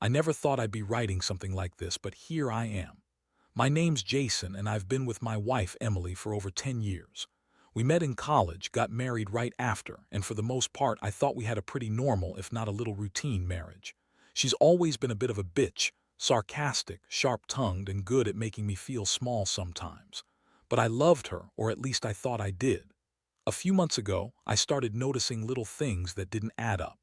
I never thought I'd be writing something like this, but here I am. My name's Jason, and I've been with my wife, Emily, for over 10 years. We met in college, got married right after, and for the most part, I thought we had a pretty normal, if not a little routine, marriage. She's always been a bit of a bitch, sarcastic, sharp-tongued, and good at making me feel small sometimes. But I loved her, or at least I thought I did. A few months ago, I started noticing little things that didn't add up.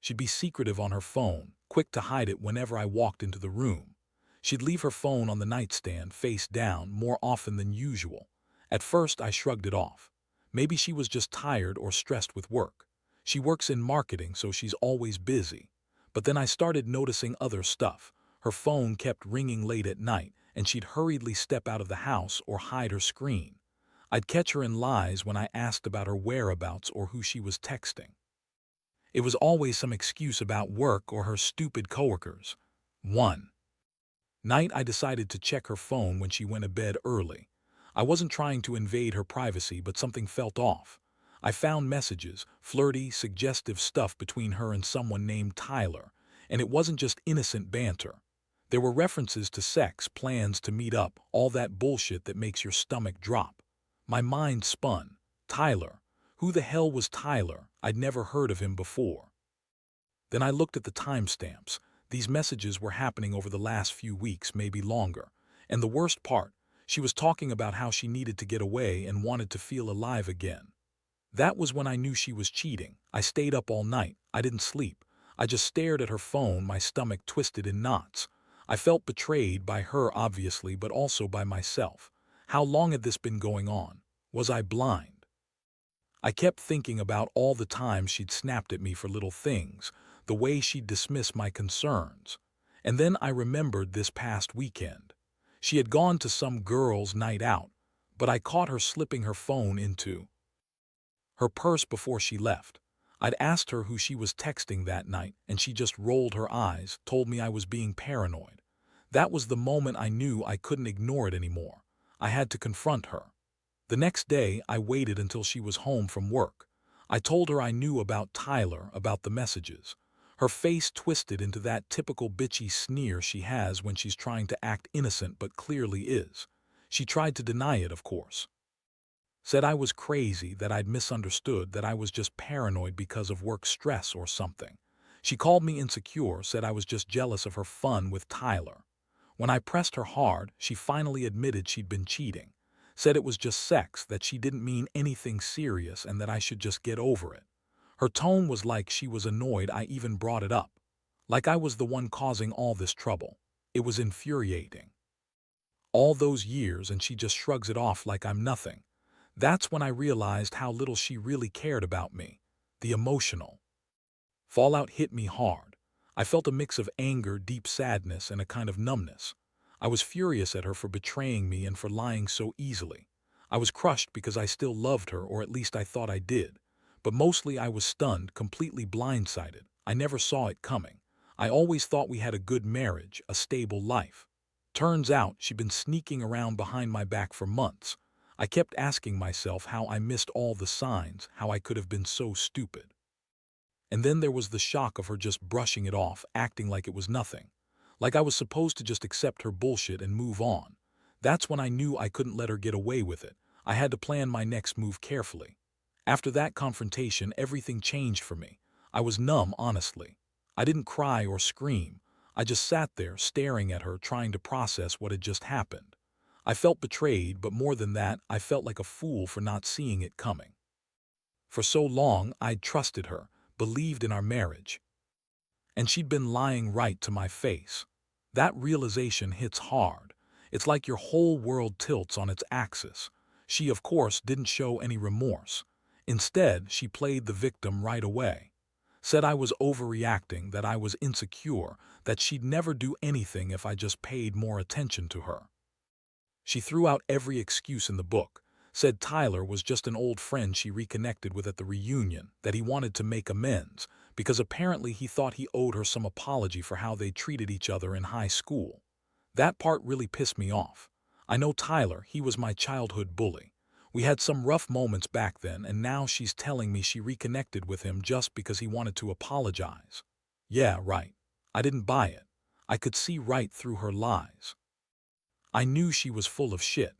She'd be secretive on her phone, quick to hide it whenever I walked into the room. She'd leave her phone on the nightstand, face down, more often than usual. At first, I shrugged it off. Maybe she was just tired or stressed with work. She works in marketing, so she's always busy. But then I started noticing other stuff. Her phone kept ringing late at night, and she'd hurriedly step out of the house or hide her screen. I'd catch her in lies when I asked about her whereabouts or who she was texting. It was always some excuse about work or her stupid coworkers. One night I decided to check her phone when she went to bed early. I wasn't trying to invade her privacy, but something felt off. I found messages, flirty, suggestive stuff between her and someone named Tyler, and it wasn't just innocent banter. There were references to sex, plans to meet up, all that bullshit that makes your stomach drop. My mind spun. Tyler. Who the hell was Tyler? I'd never heard of him before. Then I looked at the timestamps. These messages were happening over the last few weeks, maybe longer. And the worst part, she was talking about how she needed to get away and wanted to feel alive again. That was when I knew she was cheating. I stayed up all night. I didn't sleep. I just stared at her phone, my stomach twisted in knots. I felt betrayed by her, obviously, but also by myself. How long had this been going on? Was I blind? I kept thinking about all the times she'd snapped at me for little things, the way she'd dismiss my concerns. And then I remembered this past weekend. She had gone to some girl's night out, but I caught her slipping her phone into her purse before she left. I'd asked her who she was texting that night, and she just rolled her eyes, told me I was being paranoid. That was the moment I knew I couldn't ignore it anymore. I had to confront her. The next day, I waited until she was home from work. I told her I knew about Tyler, about the messages. Her face twisted into that typical bitchy sneer she has when she's trying to act innocent but clearly is. She tried to deny it, of course. Said I was crazy, that I'd misunderstood, that I was just paranoid because of work stress or something. She called me insecure, said I was just jealous of her fun with Tyler. When I pressed her hard, she finally admitted she'd been cheating. Said it was just sex, that she didn't mean anything serious and that I should just get over it. Her tone was like she was annoyed I even brought it up. Like I was the one causing all this trouble. It was infuriating. All those years and she just shrugs it off like I'm nothing. That's when I realized how little she really cared about me. The emotional fallout hit me hard. I felt a mix of anger, deep sadness, and a kind of numbness. I was furious at her for betraying me and for lying so easily. I was crushed because I still loved her, or at least I thought I did. But mostly I was stunned, completely blindsided. I never saw it coming. I always thought we had a good marriage, a stable life. Turns out she'd been sneaking around behind my back for months. I kept asking myself how I missed all the signs, how I could have been so stupid. And then there was the shock of her just brushing it off, acting like it was nothing. Like I was supposed to just accept her bullshit and move on. That's when I knew I couldn't let her get away with it. I had to plan my next move carefully. After that confrontation, everything changed for me. I was numb, honestly. I didn't cry or scream. I just sat there, staring at her, trying to process what had just happened. I felt betrayed, but more than that, I felt like a fool for not seeing it coming. For so long, I'd trusted her, believed in our marriage. And she'd been lying right to my face. That realization hits hard. It's like your whole world tilts on its axis. She, of course, didn't show any remorse. Instead, she played the victim right away. Said I was overreacting, that I was insecure, that she'd never do anything if I just paid more attention to her. She threw out every excuse in the book, said Tyler was just an old friend she reconnected with at the reunion, that he wanted to make amends, because apparently he thought he owed her some apology for how they treated each other in high school. That part really pissed me off. I know Tyler, he was my childhood bully. We had some rough moments back then, and now she's telling me she reconnected with him just because he wanted to apologize. Yeah, right. I didn't buy it. I could see right through her lies. I knew she was full of shit,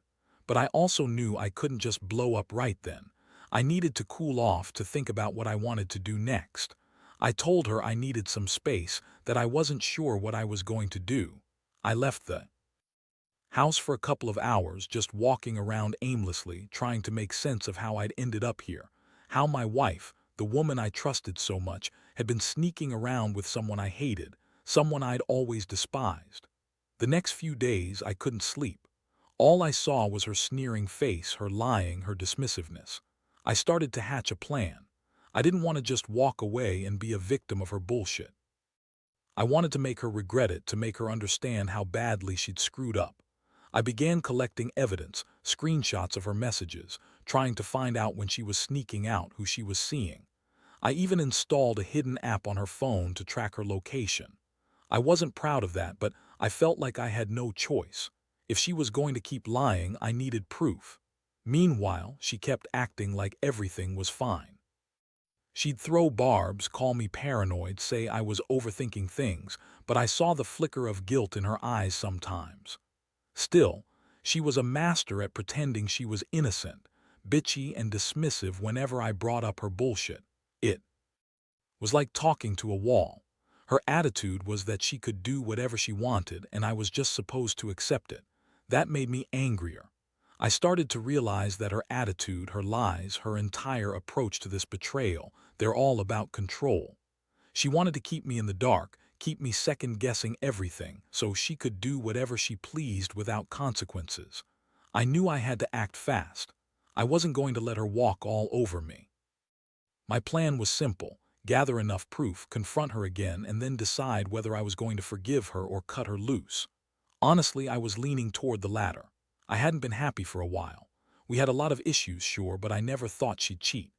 but I also knew I couldn't just blow up right then. I needed to cool off to think about what I wanted to do next. I told her I needed some space, that I wasn't sure what I was going to do. I left the house for a couple of hours, just walking around aimlessly, trying to make sense of how I'd ended up here. How my wife, the woman I trusted so much, had been sneaking around with someone I hated, someone I'd always despised. The next few days I couldn't sleep. All I saw was her sneering face, her lying, her dismissiveness. I started to hatch a plan. I didn't want to just walk away and be a victim of her bullshit. I wanted to make her regret it, to make her understand how badly she'd screwed up. I began collecting evidence, screenshots of her messages, trying to find out when she was sneaking out, who she was seeing. I even installed a hidden app on her phone to track her location. I wasn't proud of that, but I felt like I had no choice. If she was going to keep lying, I needed proof. Meanwhile, she kept acting like everything was fine. She'd throw barbs, call me paranoid, say I was overthinking things, but I saw the flicker of guilt in her eyes sometimes. Still, she was a master at pretending she was innocent, bitchy and dismissive whenever I brought up her bullshit. It was like talking to a wall. Her attitude was that she could do whatever she wanted and I was just supposed to accept it. That made me angrier. I started to realize that her attitude, her lies, her entire approach to this betrayal, they're all about control. She wanted to keep me in the dark, keep me second-guessing everything, so she could do whatever she pleased without consequences. I knew I had to act fast. I wasn't going to let her walk all over me. My plan was simple: gather enough proof, confront her again, and then decide whether I was going to forgive her or cut her loose. Honestly, I was leaning toward the latter. I hadn't been happy for a while. We had a lot of issues, sure, but I never thought she'd cheat.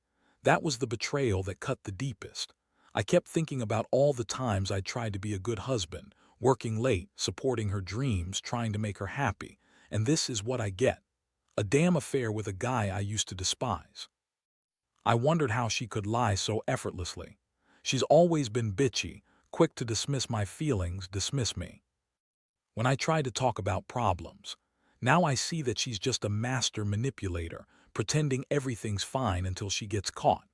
That was the betrayal that cut the deepest. I kept thinking about all the times I'd tried to be a good husband, working late, supporting her dreams, trying to make her happy, and this is what I get: a damn affair with a guy I used to despise. I wondered how she could lie so effortlessly. She's always been bitchy, quick to dismiss my feelings, dismiss me when I tried to talk about problems. Now I see that she's just a master manipulator, pretending everything's fine until she gets caught.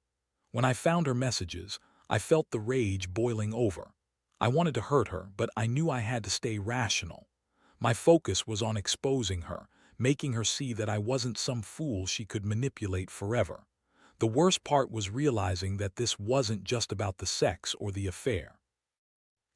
When I found her messages, I felt the rage boiling over. I wanted to hurt her, but I knew I had to stay rational. My focus was on exposing her, making her see that I wasn't some fool she could manipulate forever. The worst part was realizing that this wasn't just about the sex or the affair.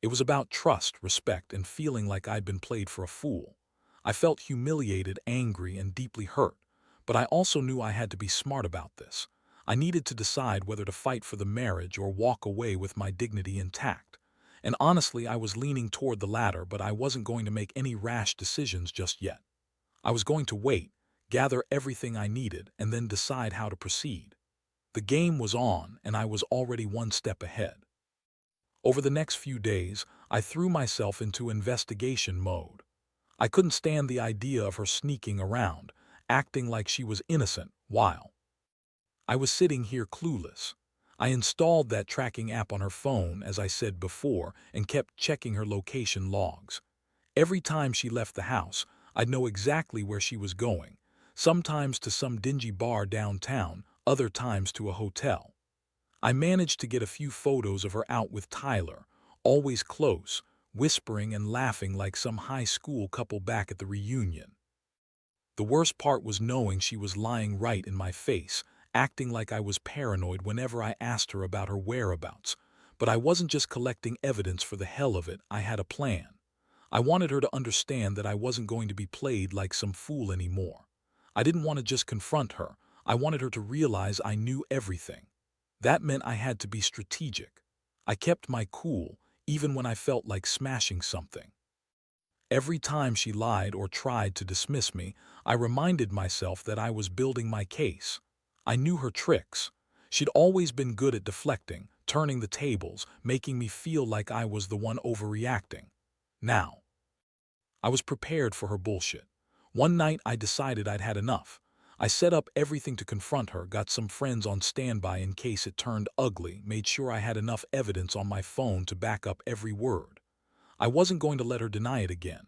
It was about trust, respect, and feeling like I'd been played for a fool. I felt humiliated, angry, and deeply hurt, but I also knew I had to be smart about this. I needed to decide whether to fight for the marriage or walk away with my dignity intact. And honestly, I was leaning toward the latter, but I wasn't going to make any rash decisions just yet. I was going to wait, gather everything I needed, and then decide how to proceed. The game was on, and I was already one step ahead. Over the next few days, I threw myself into investigation mode. I couldn't stand the idea of her sneaking around, acting like she was innocent, while I was sitting here clueless. I installed that tracking app on her phone, as I said before, and kept checking her location logs. Every time she left the house, I'd know exactly where she was going, sometimes to some dingy bar downtown, other times to a hotel. I managed to get a few photos of her out with Tyler, always close, whispering and laughing like some high school couple back at the reunion. The worst part was knowing she was lying right in my face, acting like I was paranoid whenever I asked her about her whereabouts. But I wasn't just collecting evidence for the hell of it, I had a plan. I wanted her to understand that I wasn't going to be played like some fool anymore. I didn't want to just confront her, I wanted her to realize I knew everything. That meant I had to be strategic. I kept my cool, even when I felt like smashing something. Every time she lied or tried to dismiss me, I reminded myself that I was building my case. I knew her tricks. She'd always been good at deflecting, turning the tables, making me feel like I was the one overreacting. Now, I was prepared for her bullshit. One night I decided I'd had enough. I set up everything to confront her, got some friends on standby in case it turned ugly, made sure I had enough evidence on my phone to back up every word. I wasn't going to let her deny it again.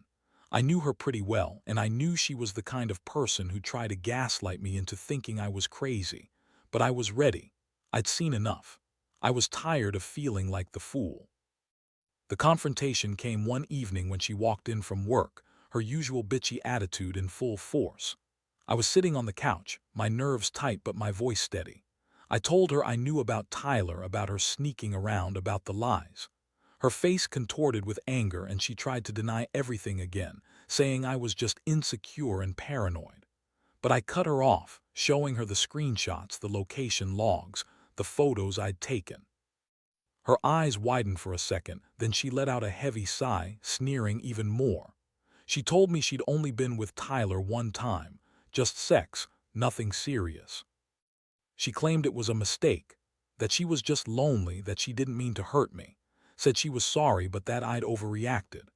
I knew her pretty well, and I knew she was the kind of person who'd try to gaslight me into thinking I was crazy. But I was ready. I'd seen enough. I was tired of feeling like the fool. The confrontation came one evening when she walked in from work, her usual bitchy attitude in full force. I was sitting on the couch, my nerves tight but my voice steady. I told her I knew about Tyler, about her sneaking around, about the lies. Her face contorted with anger and she tried to deny everything again, saying I was just insecure and paranoid. But I cut her off, showing her the screenshots, the location logs, the photos I'd taken. Her eyes widened for a second, then she let out a heavy sigh, sneering even more. She told me she'd only been with Tyler one time, just sex, nothing serious. She claimed it was a mistake, that she was just lonely, that she didn't mean to hurt me. Said she was sorry but that I'd overreacted.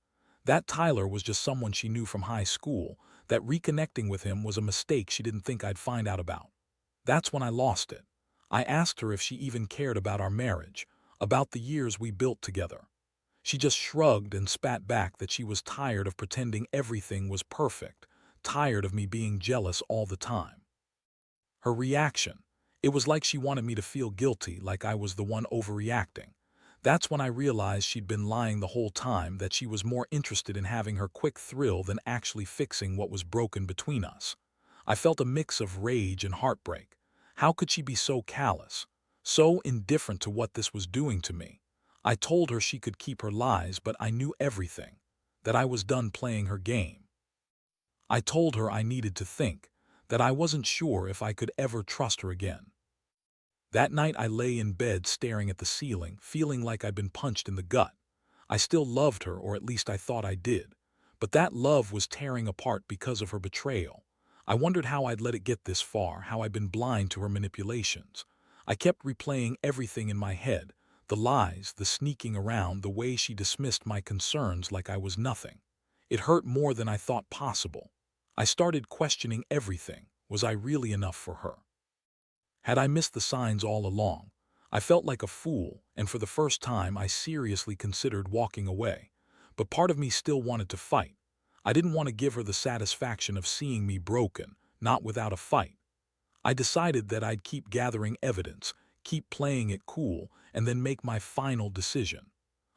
That Tyler was just someone she knew from high school, that reconnecting with him was a mistake she didn't think I'd find out about. That's when I lost it. I asked her if she even cared about our marriage, about the years we built together. She just shrugged and spat back that she was tired of pretending everything was perfect, tired of me being jealous all the time. Her reaction, it was like she wanted me to feel guilty, like I was the one overreacting. That's when I realized she'd been lying the whole time, that she was more interested in having her quick thrill than actually fixing what was broken between us. I felt a mix of rage and heartbreak. How could she be so callous, so indifferent to what this was doing to me? I told her she could keep her lies, but I knew everything, that I was done playing her game. I told her I needed to think, that I wasn't sure if I could ever trust her again. That night I lay in bed staring at the ceiling, feeling like I'd been punched in the gut. I still loved her, or at least I thought I did. But that love was tearing apart because of her betrayal. I wondered how I'd let it get this far, how I'd been blind to her manipulations. I kept replaying everything in my head, the lies, the sneaking around, the way she dismissed my concerns like I was nothing. It hurt more than I thought possible. I started questioning everything. Was I really enough for her? Had I missed the signs all along? I felt like a fool, and for the first time I seriously considered walking away. But part of me still wanted to fight. I didn't want to give her the satisfaction of seeing me broken, not without a fight. I decided that I'd keep gathering evidence, keep playing it cool, and then make my final decision.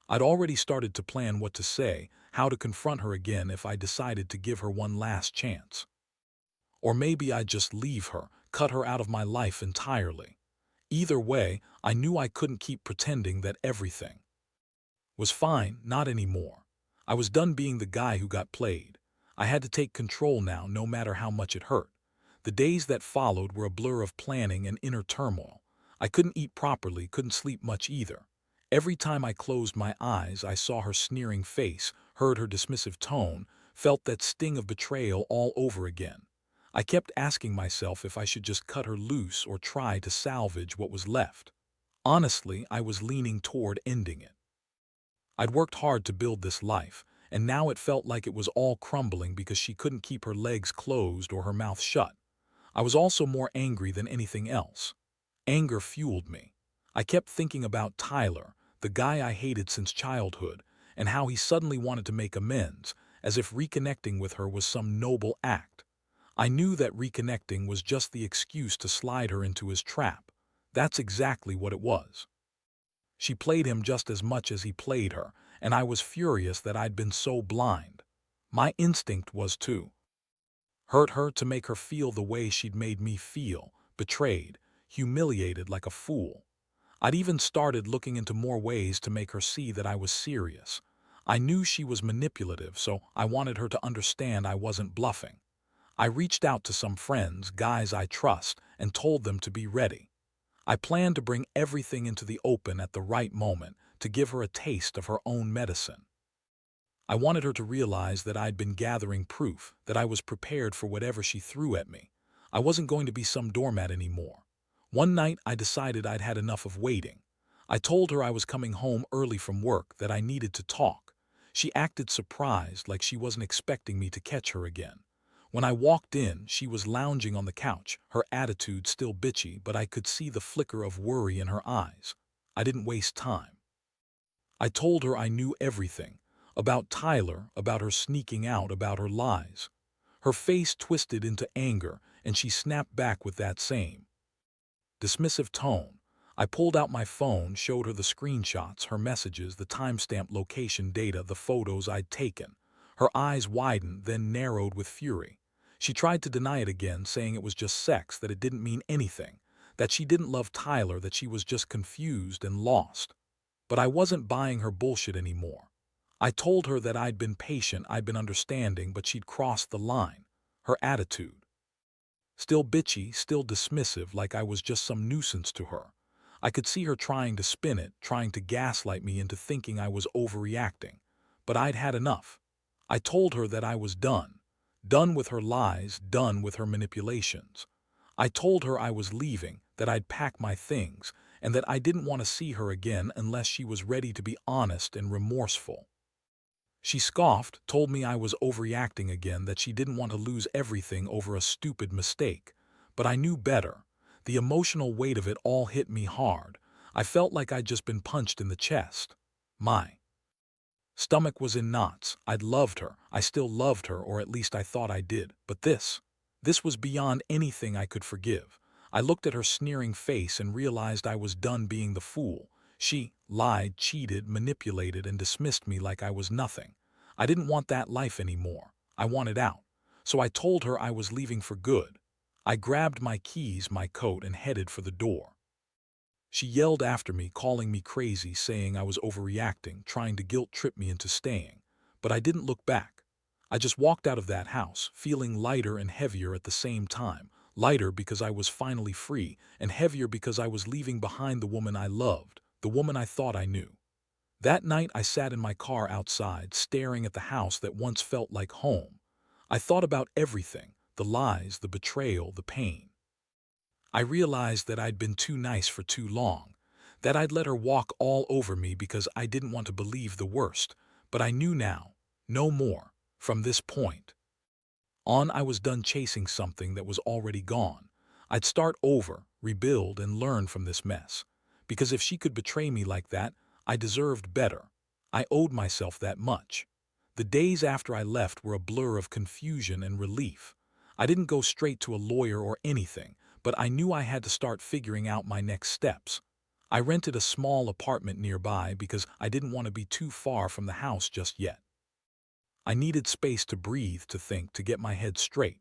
I'd already started to plan what to say, how to confront her again if I decided to give her one last chance. Or maybe I'd just leave her, cut her out of my life entirely. Either way, I knew I couldn't keep pretending that everything was fine, not anymore. I was done being the guy who got played. I had to take control now, no matter how much it hurt. The days that followed were a blur of planning and inner turmoil. I couldn't eat properly, couldn't sleep much either. Every time I closed my eyes, I saw her sneering face, heard her dismissive tone, felt that sting of betrayal all over again. I kept asking myself if I should just cut her loose or try to salvage what was left. Honestly, I was leaning toward ending it. I'd worked hard to build this life, and now it felt like it was all crumbling because she couldn't keep her legs closed or her mouth shut. I was also more angry than anything else. Anger fueled me. I kept thinking about Tyler, the guy I hated since childhood, and how he suddenly wanted to make amends, as if reconnecting with her was some noble act. I knew that reconnecting was just the excuse to slide her into his trap. That's exactly what it was. She played him just as much as he played her, and I was furious that I'd been so blind. My instinct was to hurt her, to make her feel the way she'd made me feel, betrayed, humiliated like a fool. I'd even started looking into more ways to make her see that I was serious. I knew she was manipulative, so I wanted her to understand I wasn't bluffing. I reached out to some friends, guys I trust, and told them to be ready. I planned to bring everything into the open at the right moment, to give her a taste of her own medicine. I wanted her to realize that I'd been gathering proof, that I was prepared for whatever she threw at me. I wasn't going to be some doormat anymore. One night, I decided I'd had enough of waiting. I told her I was coming home early from work, that I needed to talk. She acted surprised, like she wasn't expecting me to catch her again. When I walked in, she was lounging on the couch, her attitude still bitchy, but I could see the flicker of worry in her eyes. I didn't waste time. I told her I knew everything, About Tyler, about her sneaking out, about her lies. Her face twisted into anger, and she snapped back with that same dismissive tone. I pulled out my phone, showed her the screenshots, her messages, the timestamp location data, the photos I'd taken. Her eyes widened, then narrowed with fury. She tried to deny it again, saying it was just sex, that it didn't mean anything, that she didn't love Tyler, that she was just confused and lost. But I wasn't buying her bullshit anymore. I told her that I'd been patient, I'd been understanding, but she'd crossed the line. Her attitude. Still bitchy, still dismissive, like I was just some nuisance to her. I could see her trying to spin it, trying to gaslight me into thinking I was overreacting. But I'd had enough. I told her that I was done. Done with her lies, done with her manipulations. I told her I was leaving, that I'd pack my things, and that I didn't want to see her again unless she was ready to be honest and remorseful. She scoffed, told me I was overreacting again, that she didn't want to lose everything over a stupid mistake. But I knew better. The emotional weight of it all hit me hard. I felt like I'd just been punched in the chest. My stomach was in knots. I'd loved her. I still loved her, or at least I thought I did. But this was beyond anything I could forgive. I looked at her sneering face and realized I was done being the fool. She lied, cheated, manipulated, and dismissed me like I was nothing. I didn't want that life anymore. I wanted out. So I told her I was leaving for good. I grabbed my keys, my coat, and headed for the door. She yelled after me, calling me crazy, saying I was overreacting, trying to guilt-trip me into staying. But I didn't look back. I just walked out of that house, feeling lighter and heavier at the same time. Lighter because I was finally free, and heavier because I was leaving behind the woman I loved, the woman I thought I knew. That night I sat in my car outside, staring at the house that once felt like home. I thought about everything, the lies, the betrayal, the pain. I realized that I'd been too nice for too long, that I'd let her walk all over me because I didn't want to believe the worst, but I knew now, no more. From this point on, I was done chasing something that was already gone. I'd start over, rebuild, and learn from this mess. Because if she could betray me like that, I deserved better. I owed myself that much. The days after I left were a blur of confusion and relief. I didn't go straight to a lawyer or anything, but I knew I had to start figuring out my next steps. I rented a small apartment nearby because I didn't want to be too far from the house just yet. I needed space to breathe, to think, to get my head straight.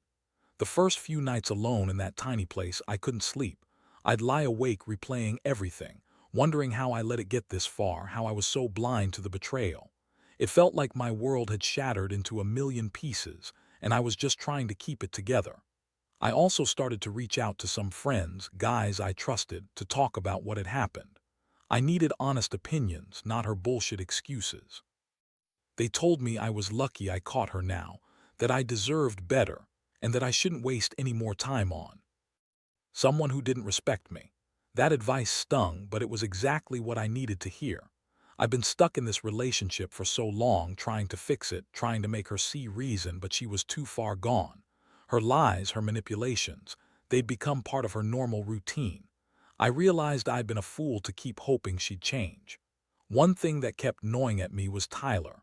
The first few nights alone in that tiny place, I couldn't sleep. I'd lie awake replaying everything, wondering how I let it get this far, how I was so blind to the betrayal. It felt like my world had shattered into a million pieces, and I was just trying to keep it together. I also started to reach out to some friends, guys I trusted, to talk about what had happened. I needed honest opinions, not her bullshit excuses. They told me I was lucky I caught her now, that I deserved better, and that I shouldn't waste any more time on someone who didn't respect me. That advice stung, but it was exactly what I needed to hear. I've been stuck in this relationship for so long, trying to fix it, trying to make her see reason, but she was too far gone. Her lies, her manipulations, they'd become part of her normal routine. I realized I'd been a fool to keep hoping she'd change. One thing that kept gnawing at me was Tyler.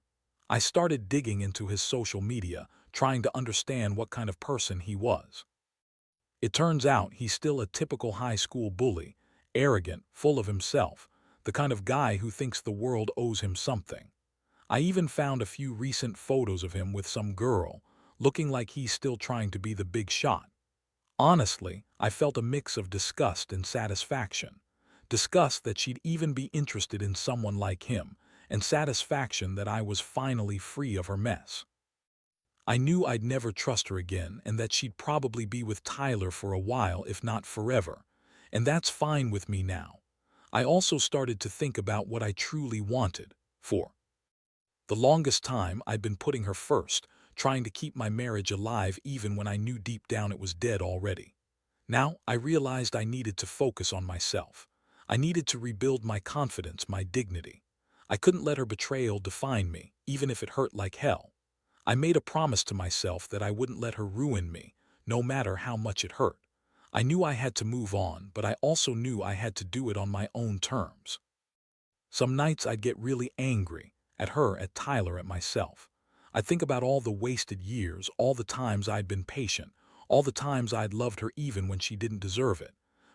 I started digging into his social media, trying to understand what kind of person he was. It turns out he's still a typical high school bully, arrogant, full of himself, the kind of guy who thinks the world owes him something. I even found a few recent photos of him with some girl, looking like he's still trying to be the big shot. Honestly, I felt a mix of disgust and satisfaction. Disgust that she'd even be interested in someone like him, and satisfaction that I was finally free of her mess. I knew I'd never trust her again, and that she'd probably be with Tyler for a while, if not forever. And that's fine with me now. I also started to think about what I truly wanted. For the longest time, I'd been putting her first, trying to keep my marriage alive even when I knew deep down it was dead already. Now, I realized I needed to focus on myself. I needed to rebuild my confidence, my dignity. I couldn't let her betrayal define me, even if it hurt like hell. I made a promise to myself that I wouldn't let her ruin me, no matter how much it hurt. I knew I had to move on, but I also knew I had to do it on my own terms. Some nights I'd get really angry, At her, at Tyler, at myself. I'd think about all the wasted years, all the times I'd been patient, all the times I'd loved her even when she didn't deserve it.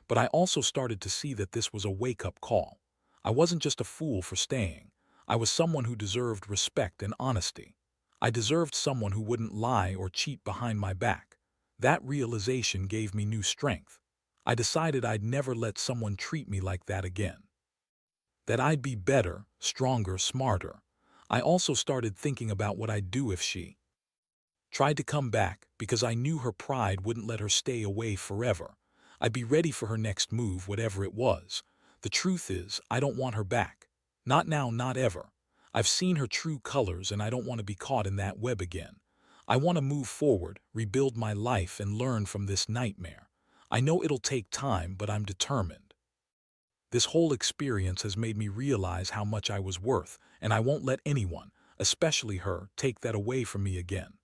But I also started to see that this was a wake-up call. I wasn't just a fool for staying. I was someone who deserved respect and honesty. I deserved someone who wouldn't lie or cheat behind my back. That realization gave me new strength. I decided I'd never let someone treat me like that again. That I'd be better, stronger, smarter. I also started thinking about what I'd do if she tried to come back, because I knew her pride wouldn't let her stay away forever. I'd be ready for her next move, whatever it was. The truth is, I don't want her back. Not now, not ever. I've seen her true colors and I don't want to be caught in that web again. I want to move forward, rebuild my life and learn from this nightmare. I know it'll take time, but I'm determined. This whole experience has made me realize how much I was worth, and I won't let anyone, especially her, take that away from me again.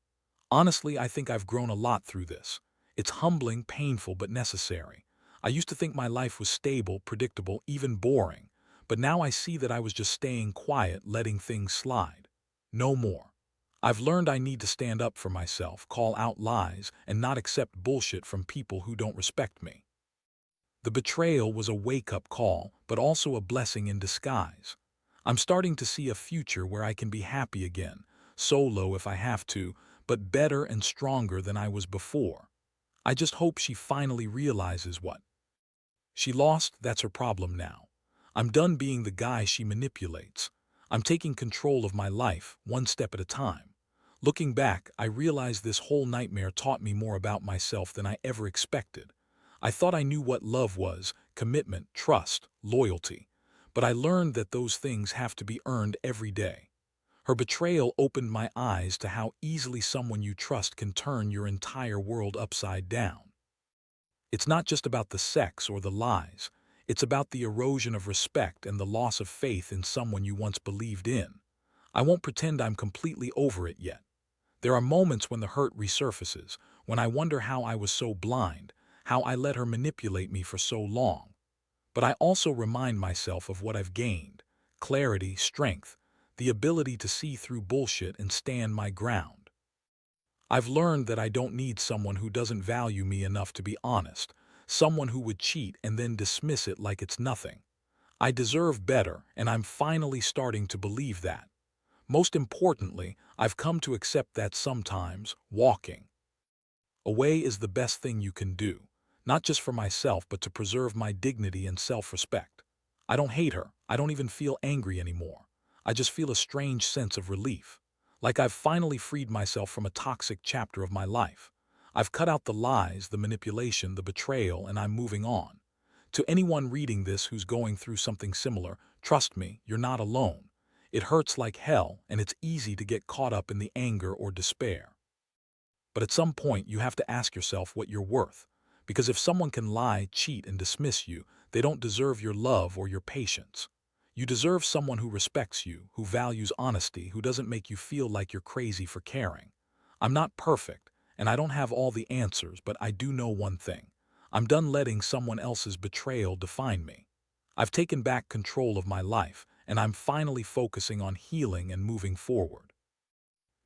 Honestly, I think I've grown a lot through this. It's humbling, painful, but necessary. I used to think my life was stable, predictable, even boring. But now I see that I was just staying quiet, letting things slide. No more. I've learned I need to stand up for myself, call out lies, and not accept bullshit from people who don't respect me. The betrayal was a wake-up call, but also a blessing in disguise. I'm starting to see a future where I can be happy again, solo if I have to, but better and stronger than I was before. I just hope she finally realizes what she lost. That's her problem now. I'm done being the guy she manipulates. I'm taking control of my life, one step at a time. Looking back, I realize this whole nightmare taught me more about myself than I ever expected. I thought I knew what love was, commitment, trust, loyalty. But I learned that those things have to be earned every day. Her betrayal opened my eyes to how easily someone you trust can turn your entire world upside down. It's not just about the sex or the lies. It's about the erosion of respect and the loss of faith in someone you once believed in. I won't pretend I'm completely over it yet. There are moments when the hurt resurfaces, when I wonder how I was so blind, how I let her manipulate me for so long. But I also remind myself of what I've gained: clarity, strength, the ability to see through bullshit and stand my ground. I've learned that I don't need someone who doesn't value me enough to be honest, someone who would cheat and then dismiss it like it's nothing. I deserve better, and I'm finally starting to believe that. Most importantly, I've come to accept that sometimes walking away is the best thing you can do, not just for myself, but to preserve my dignity and self-respect. I don't hate her. I don't even feel angry anymore. I just feel a strange sense of relief. Like I've finally freed myself from a toxic chapter of my life. I've cut out the lies, the manipulation, the betrayal, and I'm moving on. To anyone reading this who's going through something similar, trust me, you're not alone. It hurts like hell, and it's easy to get caught up in the anger or despair. But at some point, you have to ask yourself what you're worth. Because if someone can lie, cheat, and dismiss you, they don't deserve your love or your patience. You deserve someone who respects you, who values honesty, who doesn't make you feel like you're crazy for caring. I'm not perfect, and I don't have all the answers, but I do know one thing. I'm done letting someone else's betrayal define me. I've taken back control of my life, and I'm finally focusing on healing and moving forward.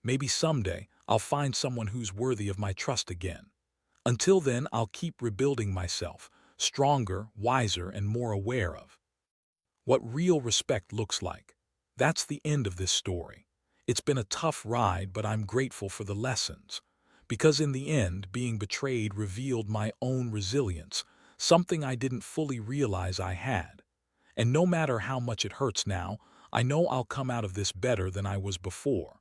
Maybe someday I'll find someone who's worthy of my trust again. Until then, I'll keep rebuilding myself, stronger, wiser, and more aware of what real respect looks like. That's the end of this story. It's been a tough ride, but I'm grateful for the lessons. Because in the end, being betrayed revealed my own resilience, something I didn't fully realize I had. And no matter how much it hurts now, I know I'll come out of this better than I was before.